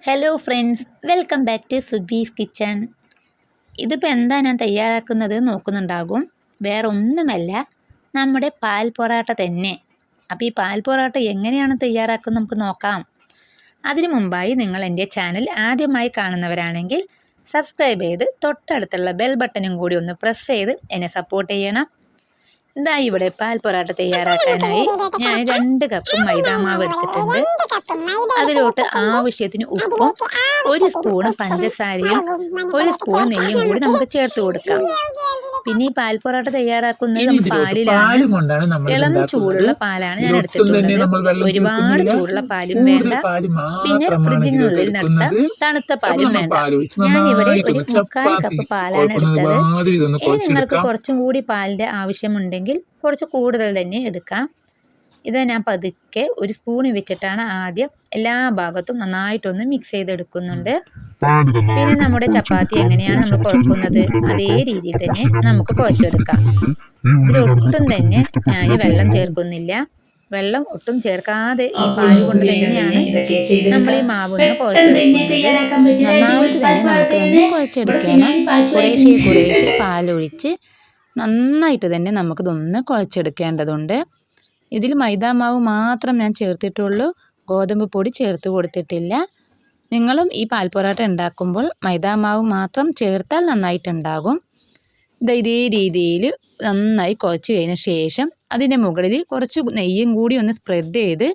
Hello friends, welcome back to Subi's kitchen. ഇതിപ്പോൾ എന്താ ഞാൻ തയ്യാറാക്കുന്നത് നോക്കുന്നുണ്ടാകും. വേറെ ഒന്നുമല്ല, നമ്മുടെ പാൽ പൊറാട്ട തന്നെ. അപ്പോൾ ഈ പാൽ പൊറാട്ട എങ്ങനെയാണ് തയ്യാറാക്കുന്നത് നമുക്ക് നോക്കാം. അതിനു മുമ്പായി നിങ്ങൾ എൻ്റെ ചാനൽ ആദ്യമായി കാണുന്നവരാണെങ്കിൽ സബ്സ്ക്രൈബ് ചെയ്ത് തൊട്ടടുത്തുള്ള ബെൽ ബട്ടണും കൂടി ഒന്ന് പ്രസ് ചെയ്ത് എന്നെ സപ്പോർട്ട് ചെയ്യണം. ഇതാ ഇവിടെ പാൽ പൊറാട്ട തയ്യാറാക്കാനായി ഞാൻ 2 കപ്പ് മൈദാമാവ് എടുത്തിട്ടുണ്ട്. അതിലോട്ട് ആവശ്യത്തിന് ഉപ്പും 1 സ്പൂണ് പഞ്ചസാരയും 1 സ്പൂൺ നെയ്യും കൂടി നമുക്ക് ചേർത്ത് കൊടുക്കാം. പിന്നെ ഈ പാൽ പൊറാട്ട തയ്യാറാക്കുന്നത് നമ്മൾ പാലിലാണ്. ഇളം ചൂടുള്ള പാലാണ് ഞാൻ എടുത്തിട്ടുള്ളത്. ഒരുപാട് ചൂടുള്ള പാലും വേണ്ട, പിന്നെ ഫ്രിഡ്ജിനുള്ളിൽ നിർത്ത തണുത്ത പാലും വേണ്ട. ഞാനിവിടെ ഒരു 3/4 കപ്പ് പാലാണ് എടുത്തത്. നിങ്ങൾക്ക് കുറച്ചും കൂടി പാലിൻ്റെ ആവശ്യമുണ്ടെങ്കിൽ കുറച്ച് കൂടുതൽ തന്നെ എടുക്കാം. ഇത് ഞാൻ പതുക്കെ 1 സ്പൂൺ വെച്ചിട്ടാണ് ആദ്യം എല്ലാ ഭാഗത്തും നന്നായിട്ടൊന്ന് മിക്സ് ചെയ്തെടുക്കുന്നുണ്ട്. പിന്നെ നമ്മുടെ ചപ്പാത്തി എങ്ങനെയാണ് നമ്മൾ കുഴക്കുന്നത് അതേ രീതിയിൽ തന്നെ നമുക്ക് കുഴച്ചെടുക്കാം. ഇതിലൊട്ടും തന്നെ ഞാൻ വെള്ളം ചേർക്കുന്നില്ല. വെള്ളം ഒട്ടും ചേർക്കാതെ ഈ പാല് കൊണ്ട് തന്നെയാണ് നമ്മൾ ഈ മാവൊന്ന് കുഴച്ചെടുക്കുന്നത്. നന്നായിട്ട് തന്നെ നമുക്ക് കുഴച്ചെടുക്കണം. കുറേശ്ശെ പാലൊഴിച്ച് നന്നായിട്ട് തന്നെ നമുക്കിതൊന്ന് കുഴച്ചെടുക്കേണ്ടതുണ്ട്. ഇതിൽ മൈദാമാവ് മാത്രം ഞാൻ ചേർത്തിട്ടുള്ളൂ, ഗോതമ്പ് പൊടി ചേർത്ത് കൊടുത്തിട്ടില്ല. നിങ്ങളും ഈ പാൽ പൊറാട്ട ഉണ്ടാക്കുമ്പോൾ മൈദാമാവ് മാത്രം ചേർത്താൽ നന്നായിട്ടുണ്ടാകും. ഇതേ രീതിയിൽ നന്നായി കുഴച്ച് കഴിഞ്ഞ ശേഷം അതിൻ്റെ മുകളിൽ കുറച്ച് നെയ്യും കൂടി ഒന്ന് സ്പ്രെഡ് ചെയ്ത്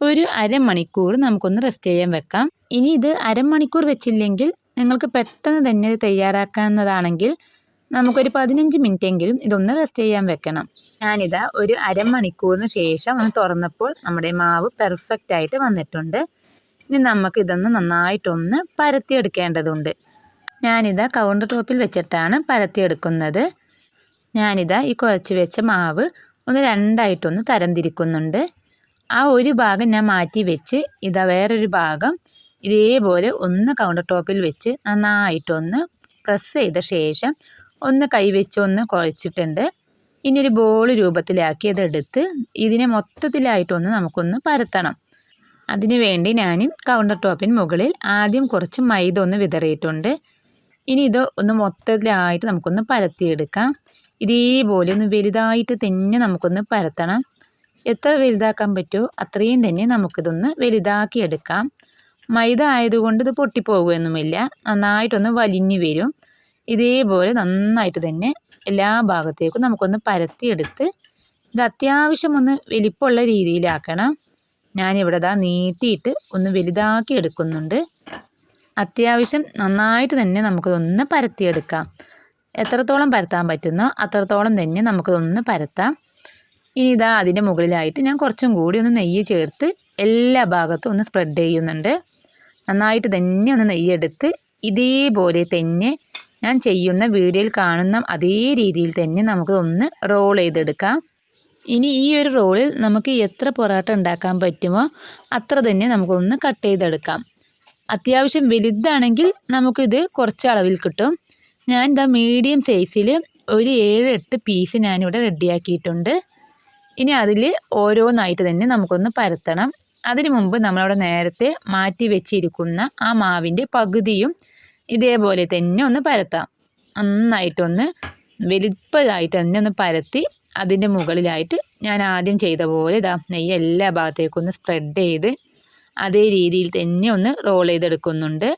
ഒരു അരമണിക്കൂർ നമുക്കൊന്ന് റെസ്റ്റ് ചെയ്യാൻ വെക്കാം. ഇനി ഇത് അരമണിക്കൂർ വെച്ചില്ലെങ്കിൽ നിങ്ങൾക്ക് പെട്ടെന്ന് തന്നെ തയ്യാറാക്കാവുന്നതാണെങ്കിൽ നമുക്കൊരു 15 മിനിറ്റെങ്കിലും ഇതൊന്ന് റെസ്റ്റ് ചെയ്യാൻ വെക്കണം. ഞാനിതാ ഒരു അരമണിക്കൂറിന് ശേഷം ഒന്ന് തുറന്നപ്പോൾ നമ്മുടെ മാവ് പെർഫെക്റ്റ് ആയിട്ട് വന്നിട്ടുണ്ട്. ഇനി നമുക്ക് ഇതൊന്ന് നന്നായിട്ടൊന്ന് പരത്തിയെടുക്കേണ്ടതുണ്ട്. ഞാനിതാ കൗണ്ടർ ടോപ്പിൽ വെച്ചിട്ടാണ് പരത്തിയെടുക്കുന്നത്. ഞാനിതാ ഈ കുഴച്ച് വെച്ച മാവ് ഒന്ന് രണ്ടായിട്ടൊന്ന് തരംതിരിക്കുന്നുണ്ട്. ആ ഒരു ഭാഗം ഞാൻ മാറ്റി വെച്ച് ഇതാ വേറൊരു ഭാഗം ഇതേപോലെ ഒന്ന് കൗണ്ടർ ടോപ്പിൽ വെച്ച് നന്നായിട്ടൊന്ന് പ്രസ് ചെയ്ത ശേഷം ഒന്ന് കൈവച്ച് ഒന്ന് കുഴച്ചിട്ടുണ്ട്. ഇനി ഒരു ബോൾ രൂപത്തിലാക്കി അതെടുത്ത് ഇതിനെ മൊത്തത്തിലായിട്ടൊന്ന് നമുക്കൊന്ന് പരത്തണം. അതിനു വേണ്ടി ഞാൻ കൗണ്ടർ ടോപ്പിന് മുകളിൽ ആദ്യം കുറച്ച് മൈദ ഒന്ന് വിതറിയിട്ടുണ്ട്. ഇനി ഇത് ഒന്ന് മൊത്തത്തിലായിട്ട് നമുക്കൊന്ന് പരത്തിയെടുക്കാം. ഇതേപോലെ ഒന്ന് വലുതായിട്ട് തന്നെ നമുക്കൊന്ന് പരത്തണം. എത്ര വലുതാക്കാൻ പറ്റുമോ അത്രയും തന്നെ നമുക്കിതൊന്ന് വലുതാക്കിയെടുക്കാം. മൈദ ആയതുകൊണ്ട് ഇത് പൊട്ടിപ്പോകുകയൊന്നുമില്ല, നന്നായിട്ടൊന്ന് വലിഞ്ഞു വരും. ഇതേപോലെ നന്നായിട്ട് തന്നെ എല്ലാ ഭാഗത്തേക്കും നമുക്കൊന്ന് പരത്തിയെടുത്ത് ഇത് അത്യാവശ്യം ഒന്ന് വലിപ്പമുള്ള രീതിയിലാക്കണം. ഞാനിവിടെ നീട്ടിയിട്ട് ഒന്ന് വലുതാക്കി എടുക്കുന്നുണ്ട്. അത്യാവശ്യം നന്നായിട്ട് തന്നെ നമുക്കിതൊന്ന് പരത്തിയെടുക്കാം. എത്രത്തോളം പരത്താൻ പറ്റുന്നോ അത്രത്തോളം തന്നെ നമുക്കിതൊന്ന് പരത്താം. ഇനി അതിൻ്റെ മുകളിലായിട്ട് ഞാൻ കുറച്ചും കൂടി ഒന്ന് നെയ്യ് ചേർത്ത് എല്ലാ ഭാഗത്തും ഒന്ന് സ്പ്രെഡ് ചെയ്യുന്നുണ്ട്. നന്നായിട്ട് തന്നെ ഒന്ന് നെയ്യെടുത്ത് ഇതേപോലെ തന്നെ ഞാൻ ചെയ്യുന്ന വീഡിയോയിൽ കാണുന്ന അതേ രീതിയിൽ തന്നെ നമുക്കൊന്ന് റോൾ ചെയ്തെടുക്കാം. ഇനി ഈ ഒരു റോളിൽ നമുക്ക് എത്ര പൊറാട്ട ഉണ്ടാക്കാൻ പറ്റുമോ അത്ര തന്നെ നമുക്കൊന്ന് കട്ട് ചെയ്തെടുക്കാം. അത്യാവശ്യം വലുതാണെങ്കിൽ നമുക്കിത് കുറച്ച് അളവിൽ കിട്ടും. ഞാൻ മീഡിയം സൈസിൽ ഒരു 7-8 പീസ് ഞാനിവിടെ റെഡിയാക്കിയിട്ടുണ്ട്. ഇനി അതിൽ ഓരോന്നായിട്ട് തന്നെ നമുക്കൊന്ന് പരത്തണം. അതിനു മുമ്പ് നമ്മളവിടെ നേരത്തെ മാറ്റി വെച്ചിരിക്കുന്ന ആ മാവിൻ്റെ പകുതിയും ഇതേപോലെ തന്നെ ഒന്ന് പരത്താം. നന്നായിട്ടൊന്ന് വലിപ്പമായിട്ട് തന്നെ ഒന്ന് പരത്തി അതിൻ്റെ മുകളിലായിട്ട് ഞാൻ ആദ്യം ചെയ്ത പോലെ നെയ്യ് എല്ലാ ഭാഗത്തേക്കും ഒന്ന് സ്പ്രെഡ് ചെയ്ത് അതേ രീതിയിൽ തന്നെ ഒന്ന് റോൾ ചെയ്തെടുക്കുന്നുണ്ട്.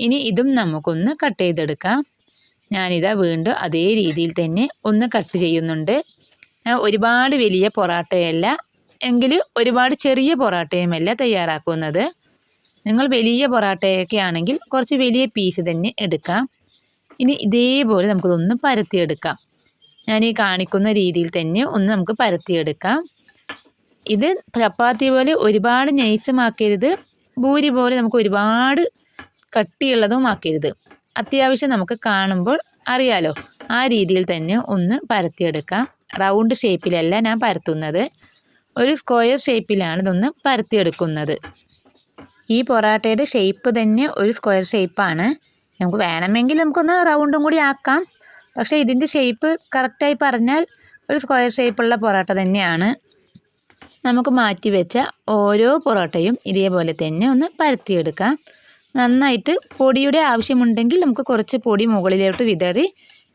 ഇനി ഇതും നമുക്കൊന്ന് കട്ട് ചെയ്തെടുക്കാം. വീണ്ടും അതേ രീതിയിൽ തന്നെ ഒന്ന് കട്ട് ചെയ്യുന്നുണ്ട്. ഞാൻ ഒരുപാട് വലിയ പൊറാട്ടയല്ല എങ്കിൽ ഒരുപാട് ചെറിയ പൊറാട്ടയുമല്ല തയ്യാറാക്കുന്നത്. നിങ്ങൾ വലിയ പൊറാട്ടയൊക്കെ ആണെങ്കിൽ കുറച്ച് വലിയ പീസ് തന്നെ എടുക്കാം. ഇനി ഇതേപോലെ നമുക്കിതൊന്ന് പരത്തിയെടുക്കാം. ഞാൻ ഈ കാണിക്കുന്ന രീതിയിൽ തന്നെ ഒന്ന് നമുക്ക് പരത്തിയെടുക്കാം. ഇത് ചപ്പാത്തി പോലെ ഒരുപാട് നൈസുമാക്കരുത്, ഭൂരി പോലെ നമുക്ക് ഒരുപാട് കട്ടിയുള്ളതും ആക്കരുത്. അത്യാവശ്യം നമുക്ക് കാണുമ്പോൾ അറിയാലോ ആ രീതിയിൽ തന്നെ ഒന്ന് പരത്തിയെടുക്കാം. റൗണ്ട് ഷേപ്പിലല്ല ഞാൻ പരത്തുന്നത്, ഒരു സ്ക്വയർ ഷേപ്പിലാണ് ഇതൊന്ന് പരത്തിയെടുക്കുന്നത്. ഈ പൊറാട്ടയുടെ ഷേപ്പ് തന്നെ ഒരു സ്ക്വയർ ഷേപ്പാണ്. നമുക്ക് വേണമെങ്കിൽ നമുക്കൊന്ന് റൗണ്ടും കൂടി ആക്കാം. പക്ഷേ ഇതിൻ്റെ ഷേപ്പ് കറക്റ്റായി പറഞ്ഞാൽ ഒരു സ്ക്വയർ ഷേപ്പുള്ള പൊറാട്ട തന്നെയാണ്. നമുക്ക് മാറ്റി വെച്ച ഓരോ പൊറോട്ടയും ഇതേപോലെ തന്നെ ഒന്ന് പരത്തിയെടുക്കാം. നന്നായിട്ട് പൊടിയുടെ ആവശ്യമുണ്ടെങ്കിൽ നമുക്ക് കുറച്ച് പൊടി മുകളിലോട്ട് വിതറി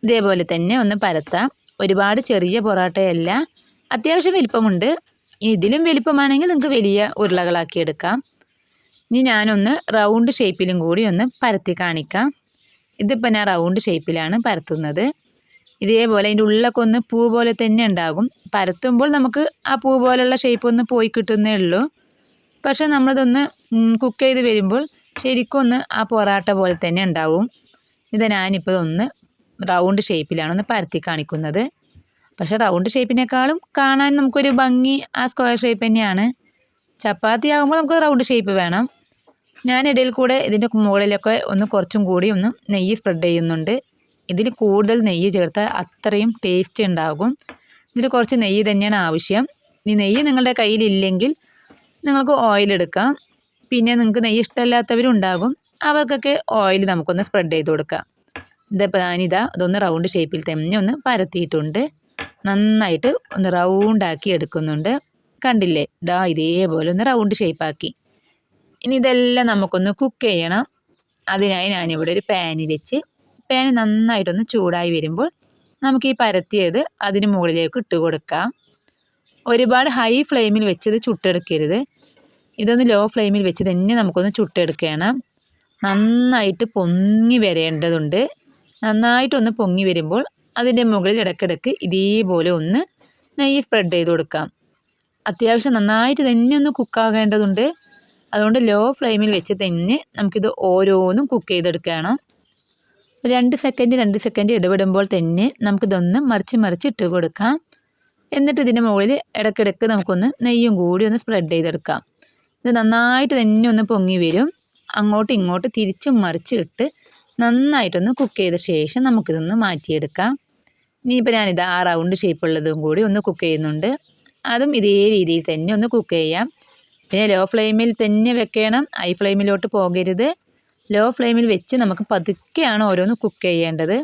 ഇതേപോലെ തന്നെ ഒന്ന് പരത്താം. ഒരുപാട് ചെറിയ പൊറോട്ടയല്ല, അത്യാവശ്യം വലിപ്പമുണ്ട്. ഇതിലും വലിപ്പമാണെങ്കിൽ നിങ്ങൾക്ക് വലിയ ഉരുളകളാക്കി എടുക്കാം. ഇനി ഞാനൊന്ന് റൗണ്ട് ഷേപ്പിലും കൂടി ഒന്ന് പരത്തി കാണിക്കാം. ഇതിപ്പോൾ ഞാൻ റൗണ്ട് ഷേപ്പിലാണ് പരത്തുന്നത്. ഇതേപോലെ അതിൻ്റെ ഉള്ളിലൊക്കെ ഒന്ന് പൂ പോലെ തന്നെ ഉണ്ടാകും. പരത്തുമ്പോൾ നമുക്ക് ആ പൂ പോലുള്ള ഷേപ്പ് ഒന്ന് പോയി കിട്ടുന്നേ ഉള്ളൂ. പക്ഷെ നമ്മളിതൊന്ന് കുക്ക് ചെയ്ത് വരുമ്പോൾ ശരിക്കും ഒന്ന് ആ പൊറാട്ട പോലെ തന്നെ ഉണ്ടാവും. ഇത് ഞാനിപ്പോൾ ഒന്ന് റൗണ്ട് ഷേപ്പിലാണ് ഒന്ന് പരത്തി കാണിക്കുന്നത്. പക്ഷേ റൗണ്ട് ഷേപ്പിനേക്കാളും കാണാൻ നമുക്കൊരു ഭംഗി ആ സ്ക്വയർ ഷേപ്പ് തന്നെയാണ്. ചപ്പാത്തി ആകുമ്പോൾ നമുക്ക് റൗണ്ട് ഷേപ്പ് വേണം. ഞാൻ ഇടയിൽ കൂടെ ഇതിൻ്റെ മുകളിലൊക്കെ ഒന്ന് കുറച്ചും കൂടി ഒന്ന് നെയ്യ് സ്പ്രെഡ് ചെയ്യുന്നുണ്ട്. ഇതിൽ കൂടുതൽ നെയ്യ് ചേർത്താൽ അത്രയും ടേസ്റ്റ് ഉണ്ടാകും. ഇതിൽ കുറച്ച് നെയ്യ് തന്നെയാണ് ആവശ്യം. ഈ നെയ്യ് നിങ്ങളുടെ കയ്യിലില്ലെങ്കിൽ നിങ്ങൾക്ക് ഓയിൽ എടുക്കാം. പിന്നെ നിങ്ങൾക്ക് നെയ്യ് ഇഷ്ടമില്ലാത്തവരും ഉണ്ടാകും, അവർക്കൊക്കെ ഓയിൽ നമുക്കൊന്ന് സ്പ്രെഡ് ചെയ്ത് കൊടുക്കാം. ഇതിപ്പോൾ അതൊന്ന് റൗണ്ട് ഷേപ്പിൽ തന്നെ ഒന്ന് പരത്തിയിട്ടുണ്ട്. നന്നായിട്ട് ഒന്ന് റൗണ്ടാക്കി എടുക്കുന്നുണ്ട്. കണ്ടില്ലേ, ഇതേപോലെ ഒന്ന് റൗണ്ട് ഷേപ്പാക്കി. ഇനി ഇതെല്ലാം നമുക്കൊന്ന് കുക്ക് ചെയ്യണം. അതിനായി ഞാനിവിടെ ഒരു പാന് വെച്ച്, പാന് നന്നായിട്ടൊന്ന് ചൂടായി വരുമ്പോൾ നമുക്ക് ഈ പരത്തിയത് അതിന് മുകളിലേക്ക് ഇട്ട് കൊടുക്കാം. ഒരുപാട് ഹൈ ഫ്ലെയിമിൽ വെച്ചത് ചുട്ടെടുക്കരുത്. ഇതൊന്ന് ലോ ഫ്ലെയിമിൽ വെച്ച് തന്നെ നമുക്കൊന്ന് ചുട്ടെടുക്കണം. നന്നായിട്ട് പൊങ്ങി വരേണ്ടതുണ്ട്. നന്നായിട്ടൊന്ന് പൊങ്ങി വരുമ്പോൾ അതിൻ്റെ മുകളിൽ ഇടയ്ക്കിടയ്ക്ക് ഇതേപോലെ ഒന്ന് നെയ്യ് സ്പ്രെഡ് ചെയ്ത് കൊടുക്കാം. അത്യാവശ്യം നന്നായിട്ട് തന്നെ ഒന്ന് കുക്കാകേണ്ടതുണ്ട്. അതുകൊണ്ട് ലോ ഫ്ലെയിമിൽ വെച്ച് തന്നെ നമുക്കിത് ഓരോന്നും കുക്ക് ചെയ്തെടുക്കണം. 2 സെക്കൻഡ് ഇടപെടുമ്പോൾ തന്നെ നമുക്കിതൊന്ന് മറിച്ച് ഇട്ട് കൊടുക്കാം. എന്നിട്ട് ഇതിൻ്റെ മുകളിൽ ഇടയ്ക്കിടയ്ക്ക് നമുക്കൊന്ന് നെയ്യും കൂടി ഒന്ന് സ്പ്രെഡ് ചെയ്തെടുക്കാം. ഇത് നന്നായിട്ട് തന്നെ ഒന്ന് പൊങ്ങി വരും. അങ്ങോട്ടും ഇങ്ങോട്ട് തിരിച്ചും മറിച്ച് ഇട്ട് നന്നായിട്ടൊന്ന് കുക്ക് ചെയ്ത ശേഷം നമുക്കിതൊന്ന് മാറ്റിയെടുക്കാം. ഇനിയിപ്പോൾ ഞാനിത് ആ റൗണ്ട് ഷേപ്പുള്ളതും കൂടി ഒന്ന് കുക്ക് ചെയ്യുന്നുണ്ട്. അതും ഇതേ രീതിയിൽ തന്നെ ഒന്ന് കുക്ക് ചെയ്യാം. പിന്നെ ലോ ഫ്ലെയിമിൽ തന്നെ വെക്കണം, ഹൈ ഫ്ലെയിമിലോട്ട് പോകരുത്. ലോ ഫ്ലെയിമിൽ വെച്ച് നമുക്ക് പതുക്കെയാണ് ഓരോന്ന് കുക്ക് ചെയ്യേണ്ടത്.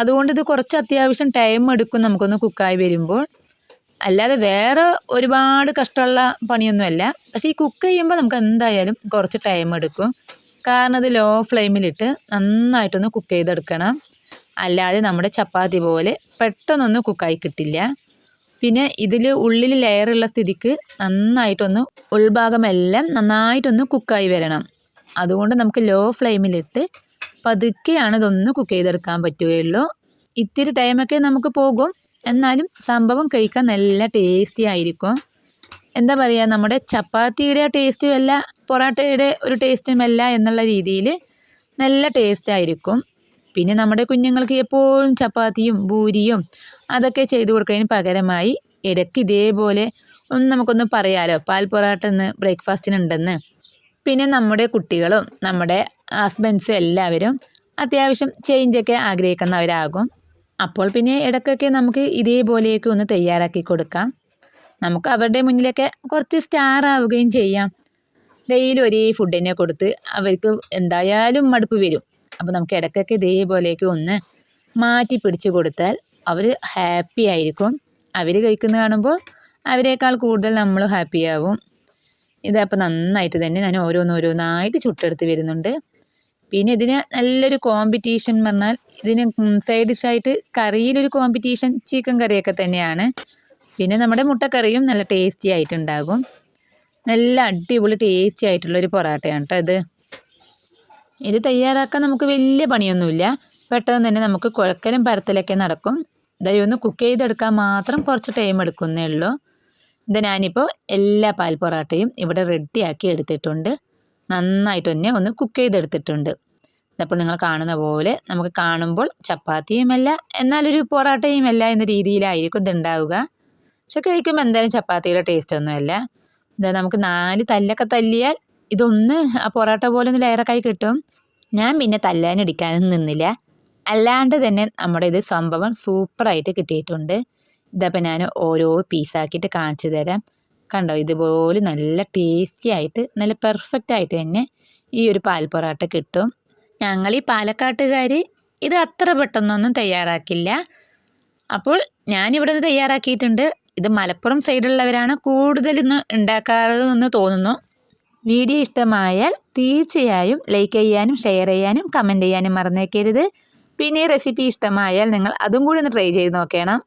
അതുകൊണ്ട് ഇത് കുറച്ച് അത്യാവശ്യം ടൈം എടുക്കും നമുക്കൊന്ന് കുക്കായി വരുമ്പോൾ. അല്ലാതെ വേറെ ഒരുപാട് കഷ്ടമുള്ള പണിയൊന്നുമല്ല. പക്ഷേ ഈ കുക്ക് ചെയ്യുമ്പോൾ നമുക്ക് എന്തായാലും കുറച്ച് ടൈം എടുക്കും. കാരണം ഇത് ലോ ഫ്ലെയിമിലിട്ട് നന്നായിട്ടൊന്ന് കുക്ക് ചെയ്തെടുക്കണം. അല്ലാതെ നമ്മുടെ ചപ്പാത്തി പോലെ പെട്ടെന്നൊന്നും കുക്കായി കിട്ടില്ല. പിന്നെ ഇതിൽ ഉള്ളിൽ ലെയറുള്ള സ്ഥിതിക്ക് നന്നായിട്ടൊന്ന് ഉൾഭാഗമെല്ലാം നന്നായിട്ടൊന്ന് കുക്കായി വരണം. അതുകൊണ്ട് നമുക്ക് ലോ ഫ്ലെയിമിലിട്ട് പതുക്കെയാണ് ഇതൊന്ന് കുക്ക് ചെയ്തെടുക്കാൻ പറ്റുകയുള്ളൂ. ഇത്തിരി ടൈമൊക്കെ നമുക്ക് പോകും, എന്നാലും സംഭവം കഴിക്കാൻ നല്ല ടേസ്റ്റി ആയിരിക്കും. എന്താ പറയുക, നമ്മുടെ ചപ്പാത്തിയുടെ ടേസ്റ്റും അല്ല പൊറോട്ടയുടെ ഒരു ടേസ്റ്റുമല്ല എന്നുള്ള രീതിയിൽ നല്ല ടേസ്റ്റ് ആയിരിക്കും. പിന്നെ നമ്മുടെ കുഞ്ഞുങ്ങൾക്ക് എപ്പോഴും ചപ്പാത്തിയും പൂരിയും അതൊക്കെ ചെയ്തു കൊടുക്കുന്നതിന് പകരമായി ഇടയ്ക്ക് ഇതേപോലെ നമുക്കൊന്ന് പറയാലോ, പാൽ പൊറോട്ട ഇന്ന് ബ്രേക്ക്ഫാസ്റ്റിനുണ്ടെന്ന്. പിന്നെ നമ്മുടെ കുട്ടികളും നമ്മുടെ ഹസ്ബൻഡ്സും എല്ലാവരും അത്യാവശ്യം ചേഞ്ചൊക്കെ ആഗ്രഹിക്കുന്നവരാകും. അപ്പോൾ പിന്നെ ഇടയ്ക്കൊക്കെ നമുക്ക് ഇതേപോലെയൊക്കെ ഒന്ന് തയ്യാറാക്കി കൊടുക്കാം. നമുക്ക് അവരുടെ മുന്നിലൊക്കെ കുറച്ച് സ്റ്റാർ ആവുകയും ചെയ്യാം. ഡെയിലി ഒരേ ഫുഡ് തന്നെ കൊടുത്ത് അവർക്ക് എന്തായാലും മടുപ്പ് വരും. അപ്പോൾ നമുക്ക് ഇടയ്ക്കൊക്കെ ഇതേപോലെയൊക്കെ ഒന്ന് മാറ്റി പിടിച്ച് കൊടുത്താൽ അവർ ഹാപ്പി ആയിരിക്കും. അവർ കഴിക്കുന്നത് കാണുമ്പോൾ അവരെക്കാൾ കൂടുതൽ നമ്മൾ ഹാപ്പി ആവും. ഇതപ്പോൾ നന്നായിട്ട് തന്നെ ഞാൻ ഓരോന്നായിട്ട് ചുട്ടെടുത്ത് വരുന്നുണ്ട്. പിന്നെ ഇതിന് നല്ലൊരു കോമ്പറ്റീഷൻ പറഞ്ഞാൽ ഇതിന് സൈഡ് ഡിഷായിട്ട് കറിയിലൊരു കോമ്പറ്റീഷൻ ചിക്കൻ കറിയൊക്കെ തന്നെയാണ്. പിന്നെ നമ്മുടെ മുട്ടക്കറിയും നല്ല ടേസ്റ്റി ആയിട്ടുണ്ടാകും. നല്ല അടിപൊളി ടേസ്റ്റി ആയിട്ടുള്ളൊരു പൊറോട്ടയാണ് കേട്ടോ ഇത് തയ്യാറാക്കാൻ നമുക്ക് വലിയ പണിയൊന്നുമില്ല. പെട്ടെന്ന് തന്നെ നമുക്ക് കുഴക്കലും പരത്തലൊക്കെ നടക്കും. ഇതൊന്ന് കുക്ക് ചെയ്തെടുക്കാൻ മാത്രം കുറച്ച് ടൈം എടുക്കുന്നേ ഉള്ളൂ. ഇത് ഞാനിപ്പോൾ എല്ലാ പാൽ പൊറോട്ടയും ഇവിടെ റെഡിയാക്കി എടുത്തിട്ടുണ്ട്. നന്നായിട്ട് തന്നെ ഒന്ന് കുക്ക് ചെയ്തെടുത്തിട്ടുണ്ട്. അപ്പോൾ നിങ്ങൾ കാണുന്ന പോലെ നമുക്ക് കാണുമ്പോൾ ചപ്പാത്തിയുമല്ല എന്നാലൊരു പൊറോട്ടയുമല്ല എന്ന രീതിയിലായിരിക്കും ഇതുണ്ടാവുക. പക്ഷെ കഴിക്കുമ്പോൾ എന്തായാലും ചപ്പാത്തിയുടെ ടേസ്റ്റ് ഒന്നുമല്ല. ഇതാ നമുക്ക് 4 തല്ലൊക്കെ തല്ലിയാൽ ഇതൊന്ന് ആ പൊറോട്ട പോലെ ഒന്ന് ലെയറൊക്കെ കിട്ടും. ഞാൻ പിന്നെ തല്ലാനിടിക്കാനൊന്നും നിന്നില്ല. അല്ലാണ്ട് തന്നെ നമ്മുടെ ഇത് സംഭവം സൂപ്പറായിട്ട് കിട്ടിയിട്ടുണ്ട്. ഇതപ്പോൾ ഞാൻ ഓരോ പീസാക്കിയിട്ട് കാണിച്ചു തരാം. കണ്ടോ, ഇതുപോലെ നല്ല ടേസ്റ്റി ആയിട്ട് നല്ല പെർഫെക്റ്റ് ആയിട്ട് തന്നെ ഈ ഒരു പാൽ പൊറോട്ട കിട്ടും. ഞങ്ങൾ ഈ പാലക്കാട്ടുകാർ ഇത് അത്ര പെട്ടെന്നൊന്നും തയ്യാറാക്കില്ല. അപ്പോൾ ഞാനിവിടെ നിന്ന് തയ്യാറാക്കിയിട്ടുണ്ട്. ഇത് മലപ്പുറം സൈഡുള്ളവരാണ് കൂടുതൽ ഇന്ന് ഉണ്ടാക്കാറെന്ന് തോന്നുന്നു. വീഡിയോ ഇഷ്ടമായാൽ തീർച്ചയായും ലൈക്ക് ചെയ്യാനും ഷെയർ ചെയ്യാനും കമൻറ്റ് ചെയ്യാനും മറന്നേക്കരുത്. പിന്നെ ഈ റെസിപ്പി ഇഷ്ടമായാൽ നിങ്ങൾ അതും കൂടി ഒന്ന് ട്രൈ ചെയ്ത് നോക്കണം.